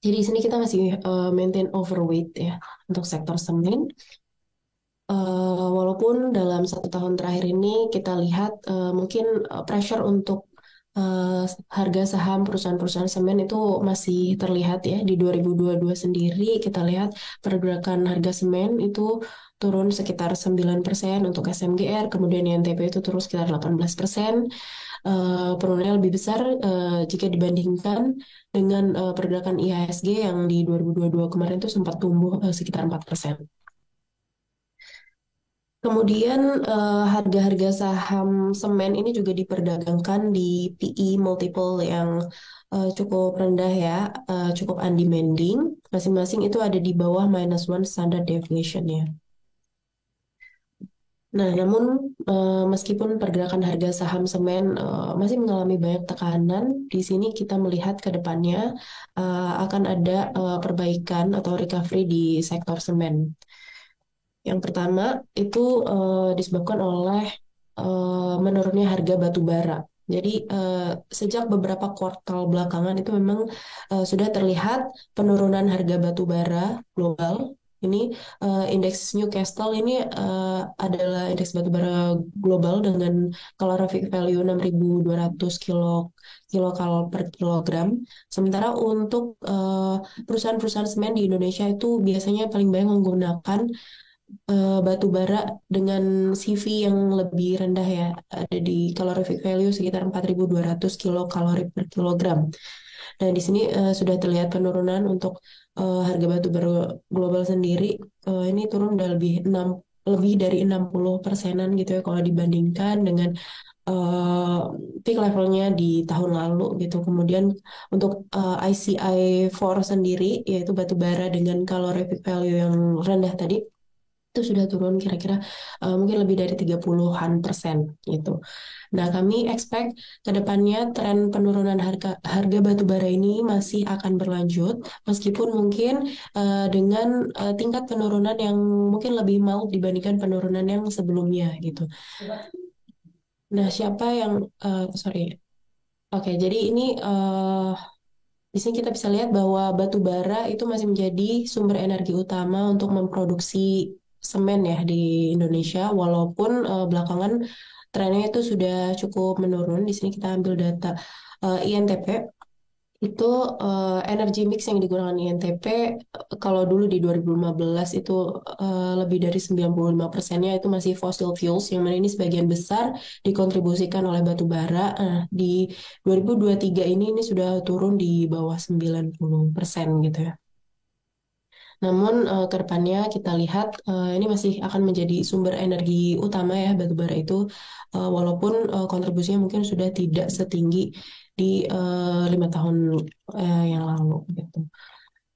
Jadi di sini kita masih maintain overweight ya untuk sektor semen. Walaupun dalam 1 tahun terakhir ini kita lihat mungkin pressure untuk harga saham perusahaan-perusahaan semen itu masih terlihat ya. Di 2022 sendiri kita lihat pergerakan harga semen itu turun sekitar 9% untuk SMGR, kemudian INTP itu turun sekitar 18%. Penurunannya lebih besar jika dibandingkan dengan pergerakan IHSG yang di 2022 kemarin itu sempat tumbuh sekitar 4%. Kemudian harga-harga saham semen ini juga diperdagangkan di PE multiple yang cukup rendah ya, cukup undemanding. Masing-masing itu ada di bawah -1 standard deviation ya. Nah, namun meskipun pergerakan harga saham semen masih mengalami banyak tekanan, di sini kita melihat ke depannya akan ada perbaikan atau recovery di sektor semen. Yang pertama itu disebabkan oleh menurunnya harga batu bara. Jadi sejak beberapa kuartal belakangan itu memang sudah terlihat penurunan harga batu bara global. Ini indeks Newcastle ini adalah indeks batu bara global dengan calorific value 6.200 kilokal per kilogram. Sementara untuk perusahaan-perusahaan semen di Indonesia itu biasanya paling banyak menggunakan batu bara dengan CV yang lebih rendah ya, ada di calorific value sekitar 4.200 kilokalori per kilogram. Dan di sini sudah terlihat penurunan untuk harga batu bara global sendiri. Ini turun udah lebih dari 60%-an gitu ya kalau dibandingkan dengan eh, peak levelnya di tahun lalu gitu. Kemudian untuk ICI 4 sendiri, yaitu batu bara dengan calorific value yang rendah tadi, itu sudah turun kira-kira mungkin lebih dari 30-an% gitu. Nah, kami expect ke depannya tren penurunan harga harga batu bara ini masih akan berlanjut meskipun mungkin dengan tingkat penurunan yang mungkin lebih mau dibandingkan penurunan yang sebelumnya gitu. Nah, siapa yang sorry. Oke, jadi ini di sini kita bisa lihat bahwa batu bara itu masih menjadi sumber energi utama untuk memproduksi semen ya di Indonesia, walaupun belakangan trennya itu sudah cukup menurun. Di sini kita ambil data INTP, itu energi mix yang digunakan INTP kalau dulu di 2015 itu lebih dari 95%-nya itu masih fossil fuels, yang mana ini sebagian besar dikontribusikan oleh batu bara. Di 2023 ini sudah turun di bawah 90% gitu ya. Namun ke depannya kita lihat ini masih akan menjadi sumber energi utama ya batu bara itu, walaupun kontribusinya mungkin sudah tidak setinggi di 5 tahun yang lalu gitu.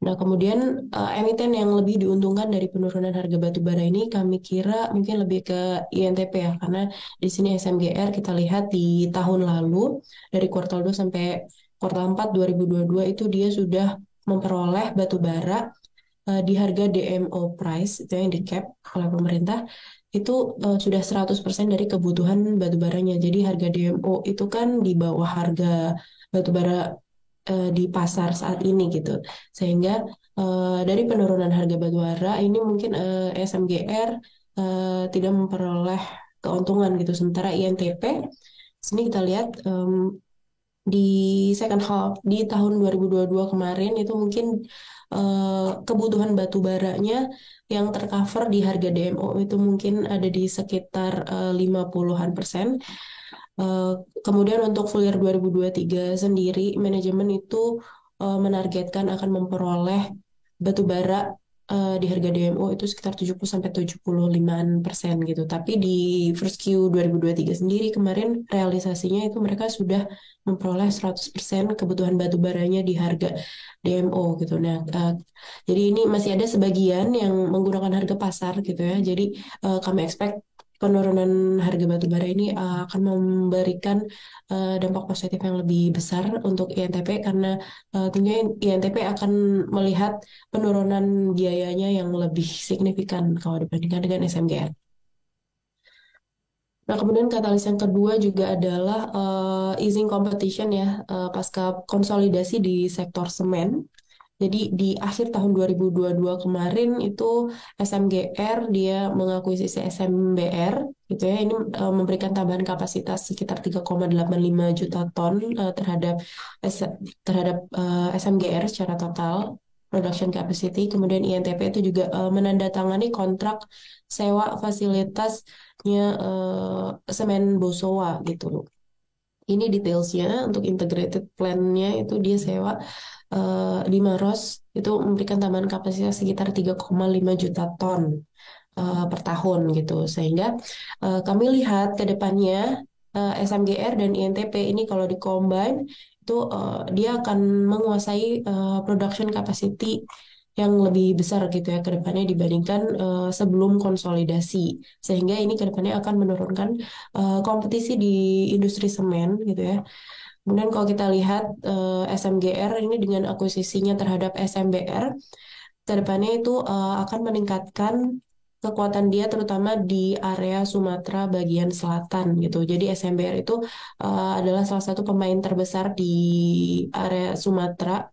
Nah, kemudian emiten yang lebih diuntungkan dari penurunan harga batu bara ini kami kira mungkin lebih ke INTP ya, karena di sini SMGR kita lihat di tahun lalu dari kuartal 2 sampai kuartal 4 2022 itu dia sudah memperoleh batu bara di harga DMO price itu yang di cap oleh pemerintah itu sudah 100% dari kebutuhan batu baranya. Jadi harga DMO itu kan di bawah harga batu bara di pasar saat ini gitu. Sehingga dari penurunan harga batu bara ini mungkin SMGR tidak memperoleh keuntungan gitu. Sementara INTP sini kita lihat di second half di tahun 2022 kemarin itu mungkin kebutuhan batu baranya yang tercover di harga DMO itu mungkin ada di sekitar 50-an%. Eh, Kemudian untuk full year 2023 sendiri, manajemen itu menargetkan akan memperoleh batu bara di harga DMO itu sekitar 70-75% gitu. Tapi di first Q 2023 sendiri kemarin realisasinya itu mereka sudah memperoleh 100% kebutuhan batu baranya di harga DMO gitu. Nah, jadi ini masih ada sebagian yang menggunakan harga pasar gitu ya. Jadi kami expect penurunan harga batu bara ini akan memberikan dampak positif yang lebih besar untuk INTP karena tentunya INTP akan melihat penurunan biayanya yang lebih signifikan kalau dibandingkan dengan SMGR. Nah, kemudian katalis yang kedua juga adalah easing competition ya, pasca konsolidasi di sektor semen. Jadi di akhir tahun 2022 kemarin itu SMGR dia mengakuisisi SMBR gitu ya. Ini memberikan tambahan kapasitas sekitar 3,85 juta ton terhadap SMGR secara total production capacity. Kemudian INTP itu juga menandatangani kontrak sewa fasilitasnya semen Bosowa gitu. Ini detailsnya untuk integrated plan-nya itu dia sewa di Maros itu memberikan tambahan kapasitas sekitar 3,5 juta ton per tahun gitu. Sehingga kami lihat ke depannya SMGR dan INTP ini kalau di-combine itu dia akan menguasai production capacity yang lebih besar gitu ya ke depannya dibandingkan sebelum konsolidasi. Sehingga ini ke depannya akan menurunkan kompetisi di industri semen gitu ya. Kemudian kalau kita lihat SMGR ini dengan akuisisinya terhadap SMBR, ke depannya itu akan meningkatkan kekuatan dia terutama di area Sumatera bagian selatan gitu. Jadi SMBR itu adalah salah satu pemain terbesar di area Sumatera,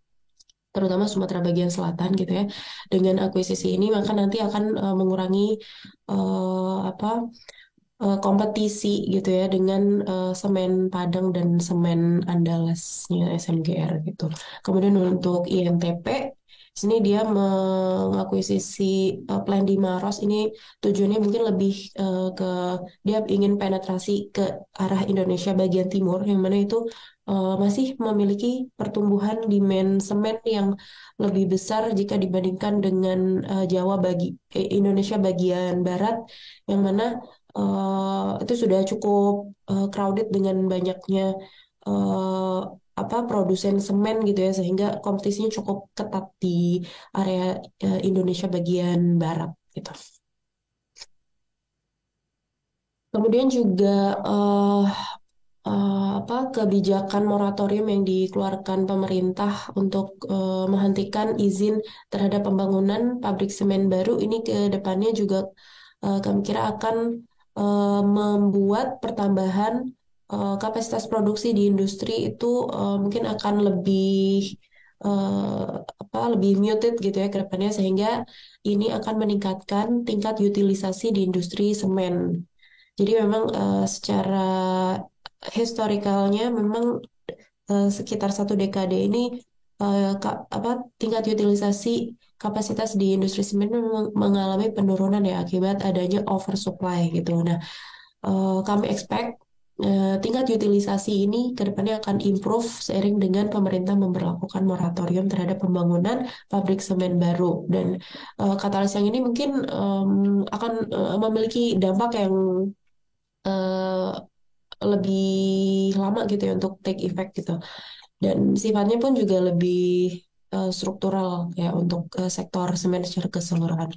terutama Sumatera bagian selatan gitu ya. Dengan akuisisi ini maka nanti akan mengurangi apa kompetisi gitu ya dengan semen Padang dan semen Andalasnya SMGR gitu. Kemudian untuk INTP, sini dia mengakuisisi plan di Maros ini tujuannya mungkin lebih ke dia ingin penetrasi ke arah Indonesia bagian timur yang mana itu masih memiliki pertumbuhan demand semen yang lebih besar jika dibandingkan dengan Indonesia bagian barat yang mana itu sudah cukup crowded dengan banyaknya eh, produsen semen gitu ya sehingga kompetisinya cukup ketat di area Indonesia bagian barat gitu. Kemudian juga eh, kebijakan moratorium yang dikeluarkan pemerintah untuk menghentikan izin terhadap pembangunan pabrik semen baru ini ke depannya juga kami kira akan membuat pertambahan kapasitas produksi di industri itu mungkin akan eh, lebih muted gitu ya ke depannya sehingga ini akan meningkatkan tingkat utilisasi di industri semen. Jadi memang secara historikalnya memang sekitar 1 dekade ini tingkat utilisasi kapasitas di industri semen memang mengalami penurunan ya akibat adanya oversupply gitu. Nah, kami expect tingkat utilisasi ini ke depannya akan improve seiring dengan pemerintah memberlakukan moratorium terhadap pembangunan pabrik semen baru dan katalis yang ini mungkin akan memiliki dampak yang eh, lebih lama gitu ya untuk take effect gitu. Dan sifatnya pun juga lebih struktural ya untuk sektor semen secara keseluruhan.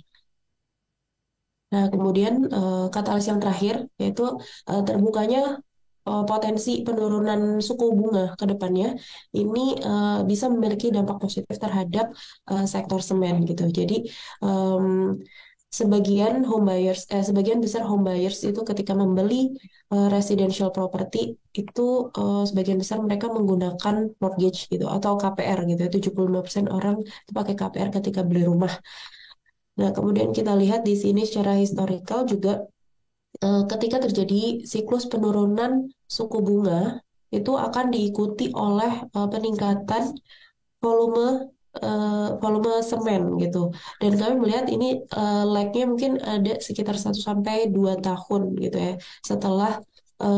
Nah, kemudian katalis yang terakhir yaitu terbukanya potensi penurunan suku bunga ke depannya ini bisa memiliki dampak positif terhadap sektor semen gitu. Jadi em, sebagian besar home buyers itu ketika membeli residential property itu sebagian besar mereka menggunakan mortgage gitu atau KPR gitu ya. 75% orang itu pakai KPR ketika beli rumah. Nah, kemudian kita lihat di sini secara historical juga ketika terjadi siklus penurunan suku bunga itu akan diikuti oleh peningkatan volume volume semen gitu. Dan kami melihat ini lag-nya mungkin ada sekitar 1 sampai 2 tahun gitu ya setelah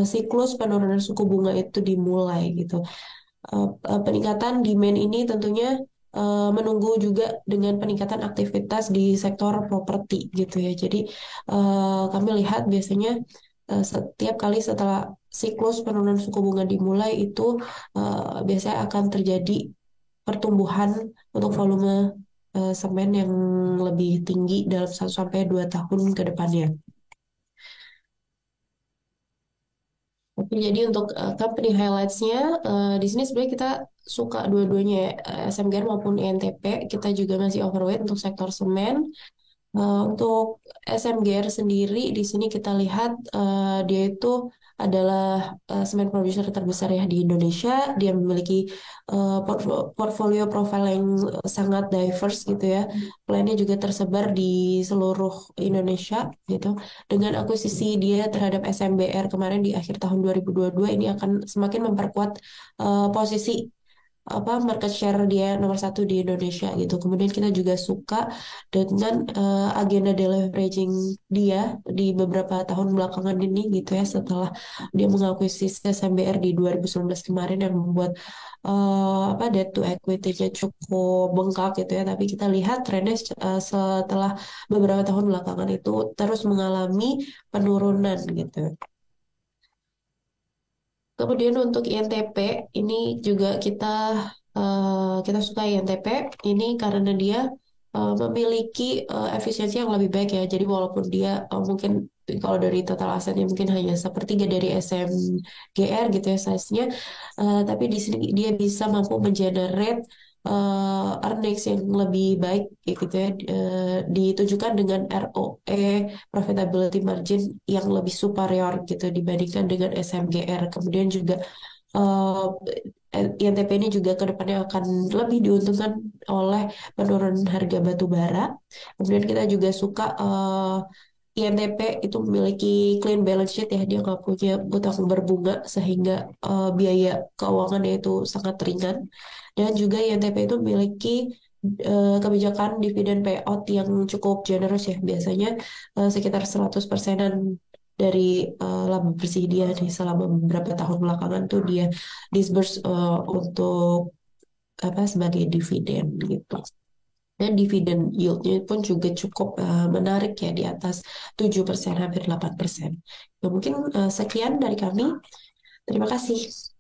siklus penurunan suku bunga itu dimulai gitu. Peningkatan demand ini tentunya menunggu juga dengan peningkatan aktivitas di sektor properti gitu ya. Jadi kami lihat biasanya setiap kali setelah siklus penurunan suku bunga dimulai itu biasanya akan terjadi pertumbuhan untuk volume semen yang lebih tinggi dalam 1 sampai 2 tahun ke depannya. Oke, jadi untuk company highlights-nya, di sini sebenarnya kita suka dua-duanya ya, SMGR maupun INTP. Kita juga masih overweight untuk sektor semen. Untuk SMGR sendiri, di sini kita lihat dia itu adalah semen producer terbesar ya di Indonesia. Dia memiliki portfolio profile yang sangat diverse gitu ya. Kliennya juga tersebar di seluruh Indonesia gitu. Dengan akuisisi dia terhadap SMBR kemarin di akhir tahun 2022 ini akan semakin memperkuat posisi market share dia nomor satu di Indonesia gitu. Kemudian kita juga suka dengan agenda deleveraging dia di beberapa tahun belakangan ini gitu ya, setelah dia mengakuisisi SMBR di 2019 kemarin yang membuat debt to equity-nya cukup bengkak gitu ya. Tapi kita lihat trennya setelah beberapa tahun belakangan itu terus mengalami penurunan gitu. Kemudian untuk INTP ini juga kita suka INTP ini karena dia memiliki efisiensi yang lebih baik ya. Jadi walaupun dia mungkin kalau dari total asetnya mungkin hanya sepertiga dari SMGR gitu ya size-nya, tapi di sini dia bisa mampu mengenerate earnings yang lebih baik kayak gitu ya, ditujukan dengan ROE profitability margin yang lebih superior gitu dibandingkan dengan SMGR. Kemudian juga eh, INTP ini juga ke depannya akan lebih diuntungkan oleh penurunan harga batu bara. Kemudian kita juga suka INTP itu memiliki clean balance sheet ya, dia nggak punya utang berbunga sehingga biaya keuangannya itu sangat ringan. Dan juga INTP itu memiliki kebijakan dividen payout yang cukup generous ya, biasanya sekitar 100%-an dari laba bersih dia di selama beberapa tahun belakangan tuh dia disburse untuk sebagai dividen gitu. Dan dividen yieldnya pun juga cukup menarik ya di atas 7%, hampir 8%. Ya, mungkin sekian dari kami. Terima kasih.